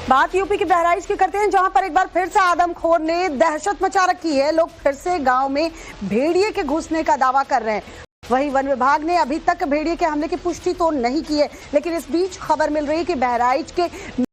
बात यूपी के बहराइच की करते हैं, जहां पर एक बार फिर से आदमखोर ने दहशत मचा रखी है। लोग फिर से गांव में भेड़िए के घुसने का दावा कर रहे हैं। वहीं वन विभाग ने अभी तक भेड़िए के हमले की पुष्टि तो नहीं की है, लेकिन इस बीच खबर मिल रही है कि बहराइच के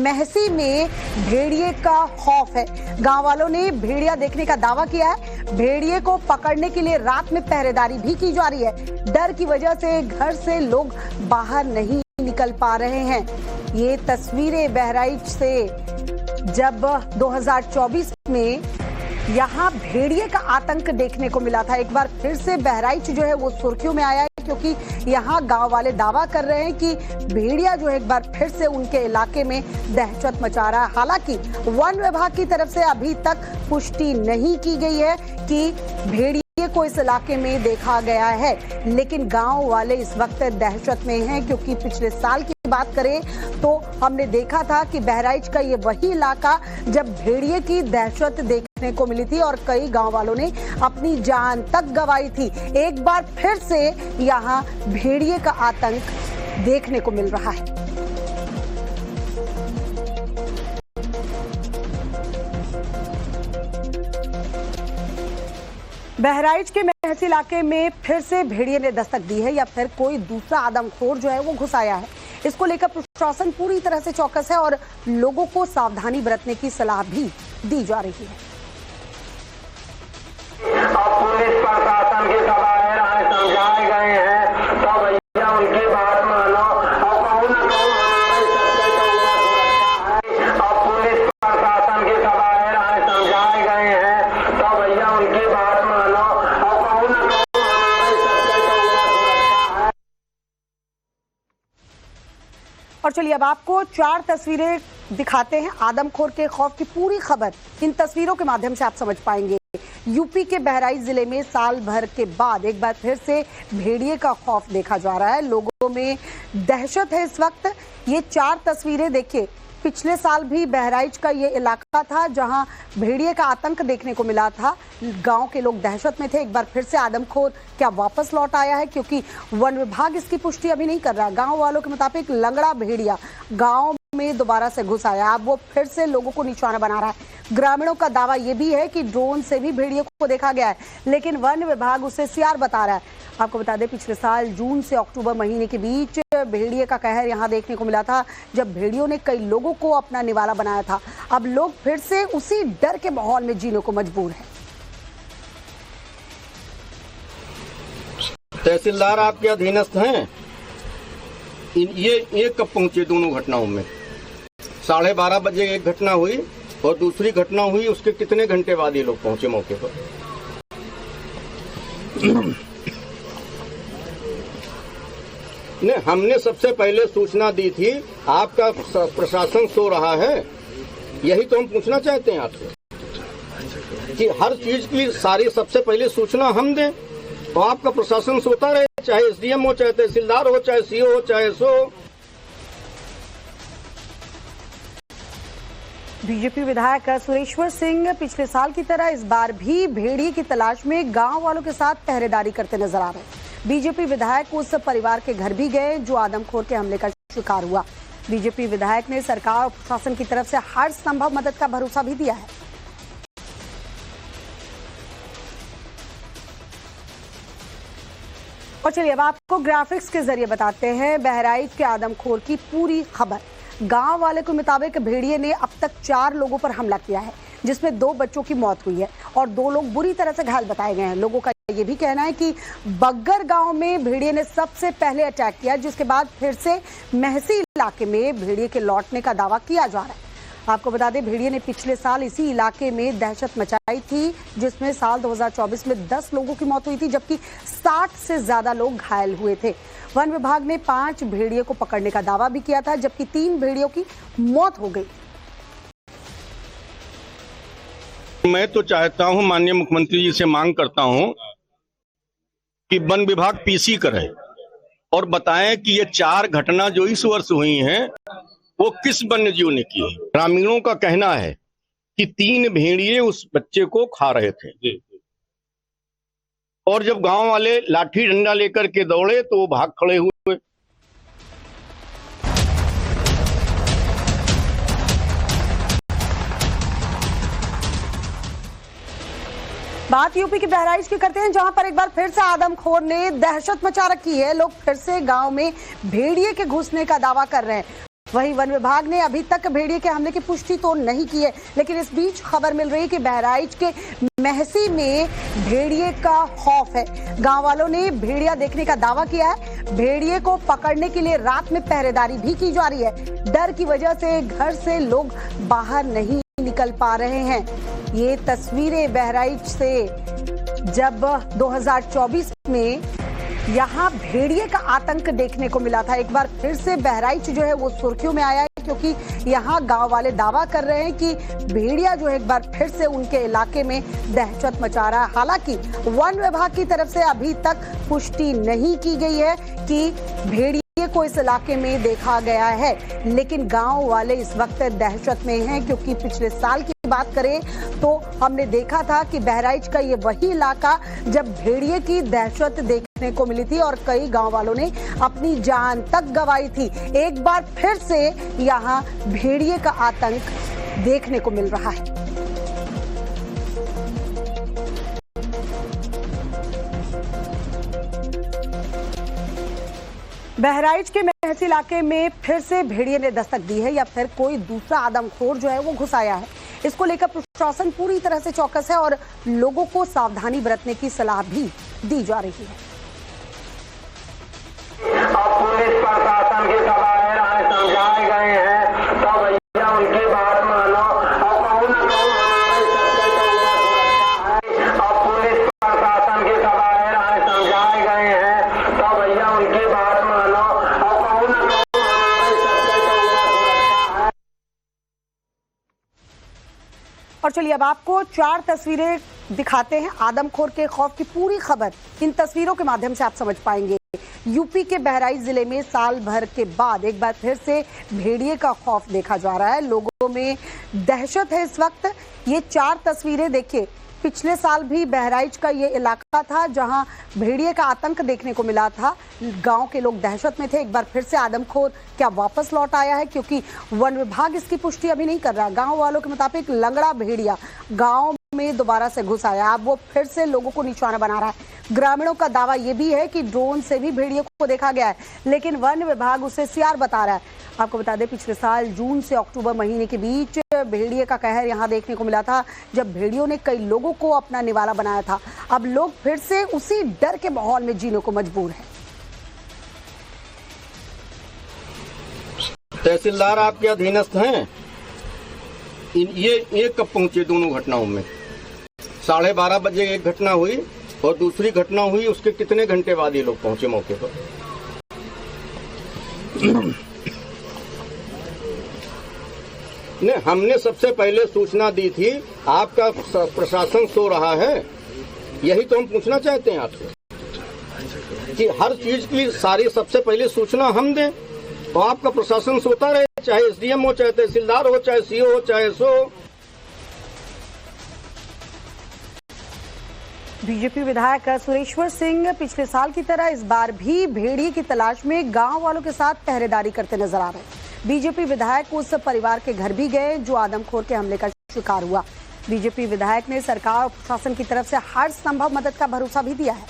महसी में भेड़िए का खौफ है। गांव वालों ने भेड़िया देखने का दावा किया है। भेड़िए को पकड़ने के लिए रात में पहरेदारी भी की जा रही है। डर की वजह से घर से लोग बाहर नहीं निकल पा रहे हैं। ये तस्वीरें बहराइच से जब 2024 में यहाँ भेड़िए का आतंक देखने को मिला था। एक बार फिर से बहराइच जो है वो सुर्खियों में आया है, क्योंकि यहाँ गांव वाले दावा कर रहे हैं कि भेड़िया जो है एक बार फिर से उनके इलाके में दहशत मचा रहा है। हालांकि वन विभाग की तरफ से अभी तक पुष्टि नहीं की गई है कि भेड़िए को इस इलाके में देखा गया है, लेकिन गांव वाले इस वक्त दहशत में हैं, क्योंकि पिछले साल की बात करें तो हमने देखा था कि बहराइच का ये वही इलाका जब भेड़िए की दहशत देखने को मिली थी और कई गांव वालों ने अपनी जान तक गंवाई थी। एक बार फिर से यहां भेड़िए का आतंक देखने को मिल रहा है। बहराइच के महसी इलाके में फिर से भेड़िए ने दस्तक दी है, या फिर कोई दूसरा आदमखोर जो है वो घुस आया है। इसको लेकर प्रशासन पूरी तरह से चौकस है और लोगों को सावधानी बरतने की सलाह भी दी जा रही है। अब पुलिस प्रशासन की सवाल समझाए गए हैं, तो भैया उनकी बात मानो। अब पुलिस प्रशासन की सवाल समझाए गए हैं, तो भैया उनकी बात मानो। और चलिए अब आपको 4 तस्वीरें दिखाते हैं। आदमखोर के खौफ की पूरी खबर इन तस्वीरों के माध्यम से आप समझ पाएंगे। यूपी के बहराइच जिले में साल भर के बाद एक बार फिर से भेड़िए का खौफ देखा जा रहा है। लोगों में दहशत है इस वक्त। ये 4 तस्वीरें देखिए। पिछले साल भी बहराइच का ये इलाका था जहां भेड़िए का आतंक देखने को मिला था। गांव के लोग दहशत में थे। एक बार फिर से आदमखोर क्या वापस लौट आया है, क्योंकि वन विभाग इसकी पुष्टि अभी नहीं कर रहा है। गांव वालों के मुताबिक लंगड़ा भेड़िया गांव में दोबारा से घुस आया। अब वो फिर से लोगों को निशाना बना रहा है। ग्रामीणों का दावा ये भी है कि ड्रोन से भी भेड़िए को देखा गया है, लेकिन वन विभाग उसे सियार बता रहा है। आपको बता दें पिछले साल जून से अक्टूबर महीने के बीच भेड़िए का कहर यहां देखने को मिला था, जब भेड़ियों ने कई लोगों को अपना निवाला बनाया था। अब लोग फिर से उसी डर के माहौल में जीने को मजबूर हैं। तहसीलदार आपके अधीनस्थ हैं। ये कब पहुंचे दोनों घटनाओं में? 12:30 बजे एक घटना हुई और दूसरी घटना हुई उसके कितने घंटे बाद ये लोग पहुंचे मौके पर? नहीं, हमने सबसे पहले सूचना दी थी। आपका प्रशासन सो रहा है, यही तो हम पूछना चाहते हैं आपसे कि हर चीज की सारी सबसे पहले सूचना हम दें। तो आपका प्रशासन सोता रहे, चाहे एसडीएम हो, चाहे तहसीलदार हो, चाहे सीओ हो, चाहे एसओ हो। बीजेपी विधायक सुरेश्वर सिंह पिछले साल की तरह इस बार भी भेड़िए की तलाश में गांव वालों के साथ पहरेदारी करते नजर आ रहे हैं। बीजेपी विधायक उस परिवार के घर भी गए जो आदमखोर के हमले का शिकार हुआ। बीजेपी विधायक ने सरकार और प्रशासन की तरफ से हर संभव मदद का भरोसा भी दिया है। और चलिए अब आपको ग्राफिक्स के जरिए बताते हैं बहराइच के आदमखोर की पूरी खबर। गांव वाले के मुताबिक भेड़िए ने अब तक 4 लोगों पर हमला किया है, जिसमें 2 बच्चों की मौत हुई है और 2 लोग बुरी तरह से घायल बताए गए हैं। लोगों का ये भी कहना है कि बग्गर गांव में भेड़िए ने सबसे पहले अटैक किया, जिसके बाद फिर से महसी इलाके में भेड़िए के लौटने का दावा किया जा रहा है। आपको बता दें भेड़िए ने पिछले साल इसी इलाके में दहशत मचाई थी, जिसमें साल 2024 में 10 लोगों की मौत हुई थी, जबकि 60 से ज्यादा लोग घायल हुए थे। वन विभाग ने 5 भेड़िए को पकड़ने का दावा भी किया था, जबकि 3 भेड़ियों की मौत हो गई। मैं तो चाहता हूं, माननीय मुख्यमंत्री जी से मांग करता हूं कि वन विभाग पीसी करे और बताएं कि ये 4 घटना जो इस वर्ष हुई हैं वो किस वन्य जीव ने की है। ग्रामीणों का कहना है कि 3 भेड़िए उस बच्चे को खा रहे थे और जब गांव वाले लाठी डंडा लेकर के दौड़े तो वो भाग खड़े हुए। बात यूपी के बहराइच की करते हैं, जहां पर एक बार फिर से आदमखोर ने दहशत मचा रखी है। लोग फिर से गांव में भेड़िए के घुसने का दावा कर रहे हैं। वहीं वन विभाग ने अभी तक भेड़िए के हमले की पुष्टि तो नहीं की है, लेकिन इस बीच खबर मिल रही है कि बहराइच के महसी में भेड़िए का खौफ है। गांव वालों ने भेड़िया देखने का दावा किया है। भेड़िए को पकड़ने के लिए रात में पहरेदारी भी की जा रही है। डर की वजह से घर से लोग बाहर नहीं निकल पा रहे हैं। ये तस्वीरें बहराइच से जब 2024 में यहाँ भेड़िए का आतंक देखने को मिला था। एक बार फिर से बहराइच जो है वो सुर्खियों में आया है, क्योंकि यहाँ गांव वाले दावा कर रहे हैं कि भेड़िया जो है एक बार फिर से उनके इलाके में दहशत मचा रहा है। हालांकि वन विभाग की तरफ से अभी तक पुष्टि नहीं की गई है कि भेड़िए को इस इलाके में देखा गया है, लेकिन गांव वाले इस वक्त दहशत में हैं, क्योंकि पिछले साल की बात करें तो हमने देखा था कि बहराइच का ये वही इलाका जब भेड़िए की दहशत देखने को मिली थी और कई गांव वालों ने अपनी जान तक गंवाई थी। एक बार फिर से यहां भेड़िए का आतंक देखने को मिल रहा है। बहराइच के महसी इलाके में फिर से भेड़िए ने दस्तक दी है, या फिर कोई दूसरा आदमखोर जो है वो घुस आया है। इसको लेकर प्रशासन पूरी तरह से चौकस है और लोगों को सावधानी बरतने की सलाह भी दी जा रही है। अब पुलिस प्रशासन की सवाल समझाए गए हैं, तो भैया उनकी बात मानो और कहूँ ना कहूँ अब पुलिस प्रशासन की सवाल समझाए गए हैं, तो भैया उनकी बात मानो और कहूँ ना कहूँ। और चलिए अब आपको 4 तस्वीरें दिखाते हैं। आदमखोर के खौफ की पूरी खबर इन तस्वीरों के माध्यम से आप समझ पाएंगे। यूपी के बहराइच जिले में साल भर के बाद एक बार फिर से भेड़िए का खौफ देखा जा रहा है। लोगों में दहशत है इस वक्त। ये 4 तस्वीरें देखिए। पिछले साल भी बहराइच का ये इलाका था जहां भेड़िए का आतंक देखने को मिला था। गांव के लोग दहशत में थे। एक बार फिर से आदमखोर क्या वापस लौट आया है, क्योंकि वन विभाग इसकी पुष्टि अभी नहीं कर रहा। गांव वालों के मुताबिक लंगड़ा भेड़िया गांव में दोबारा से घुस आया। अब वो फिर से लोगों को निशाना बना रहा है। ग्रामीणों का दावा ये भी है कि ड्रोन से भी भेड़िए को देखा गया है, लेकिन वन विभाग उसे सियार बता रहा है। आपको बता दें पिछले साल जून से अक्टूबर महीने के बीच भेड़िए का कहर यहां देखने को मिला था, जब भेड़ियों ने कई लोगों को अपना निवाला बनाया था। अब लोग फिर से उसी डर के माहौल में जीने को मजबूर हैं। तहसीलदार आपके अधीनस्थ हैं। ये कब पहुंचे दोनों घटनाओं में? 12:30 बजे एक घटना हुई और दूसरी घटना हुई उसके कितने घंटे बाद ये लोग पहुंचे मौके पर? नहीं, हमने सबसे पहले सूचना दी थी। आपका प्रशासन सो रहा है, यही तो हम पूछना चाहते हैं आपसे कि हर चीज की सारी सबसे पहले सूचना हम दें। तो आपका प्रशासन सोता रहे, चाहे एसडीएम हो, चाहे तहसीलदार हो, चाहे सीओ हो, चाहे एसओ हो। बीजेपी विधायक सुरेश्वर सिंह पिछले साल की तरह इस बार भी भेड़िए की तलाश में गांव वालों के साथ पहरेदारी करते नजर आ रहे हैं। बीजेपी विधायक उस परिवार के घर भी गए जो आदमखोर के हमले का शिकार हुआ। बीजेपी विधायक ने सरकार और प्रशासन की तरफ से हर संभव मदद का भरोसा भी दिया है।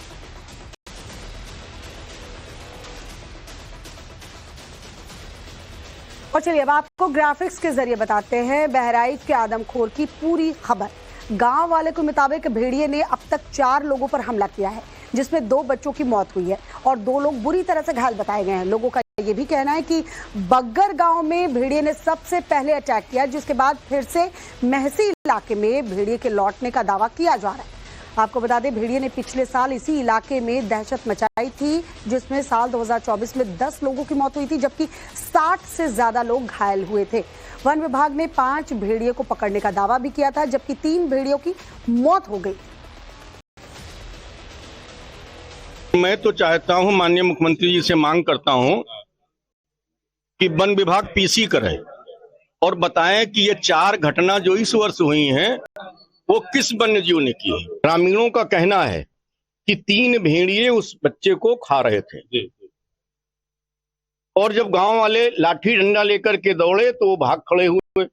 और चलिए अब आपको ग्राफिक्स के जरिए बताते हैं बहराइच के आदमखोर की पूरी खबर। गांव वाले के मुताबिक भेड़िए ने अब तक 4 लोगों पर हमला किया है, जिसमें 2 बच्चों की मौत हुई है और 2 लोग बुरी तरह से घायल बताए गए हैं। लोगों का ये भी कहना है कि बग्गर गांव में भेड़िए ने सबसे पहले अटैक किया, जिसके बाद फिर से महसी इलाके में भेड़िए के लौटने का दावा किया जा रहा है। आपको बता दें भेड़िए ने पिछले साल इसी इलाके में दहशत मचाई थी, जिसमें साल 2024 में 10 लोगों की मौत हुई थी, जबकि 60 से ज्यादा लोग घायल हुए थे। वन विभाग ने 5 भेड़िए को पकड़ने का दावा भी किया था, जबकि 3 भेड़ियों की मौत हो गई। मैं तो चाहता हूं, माननीय मुख्यमंत्री जी से मांग करता हूं कि वन विभाग पीसी करे और बताएं कि ये 4 घटना जो इस वर्ष हुई हैं वो किस वन्य जीव ने की है। ग्रामीणों का कहना है कि 3 भेड़िए उस बच्चे को खा रहे थे और जब गांव वाले लाठी डंडा लेकर के दौड़े तो वो भाग खड़े हुए।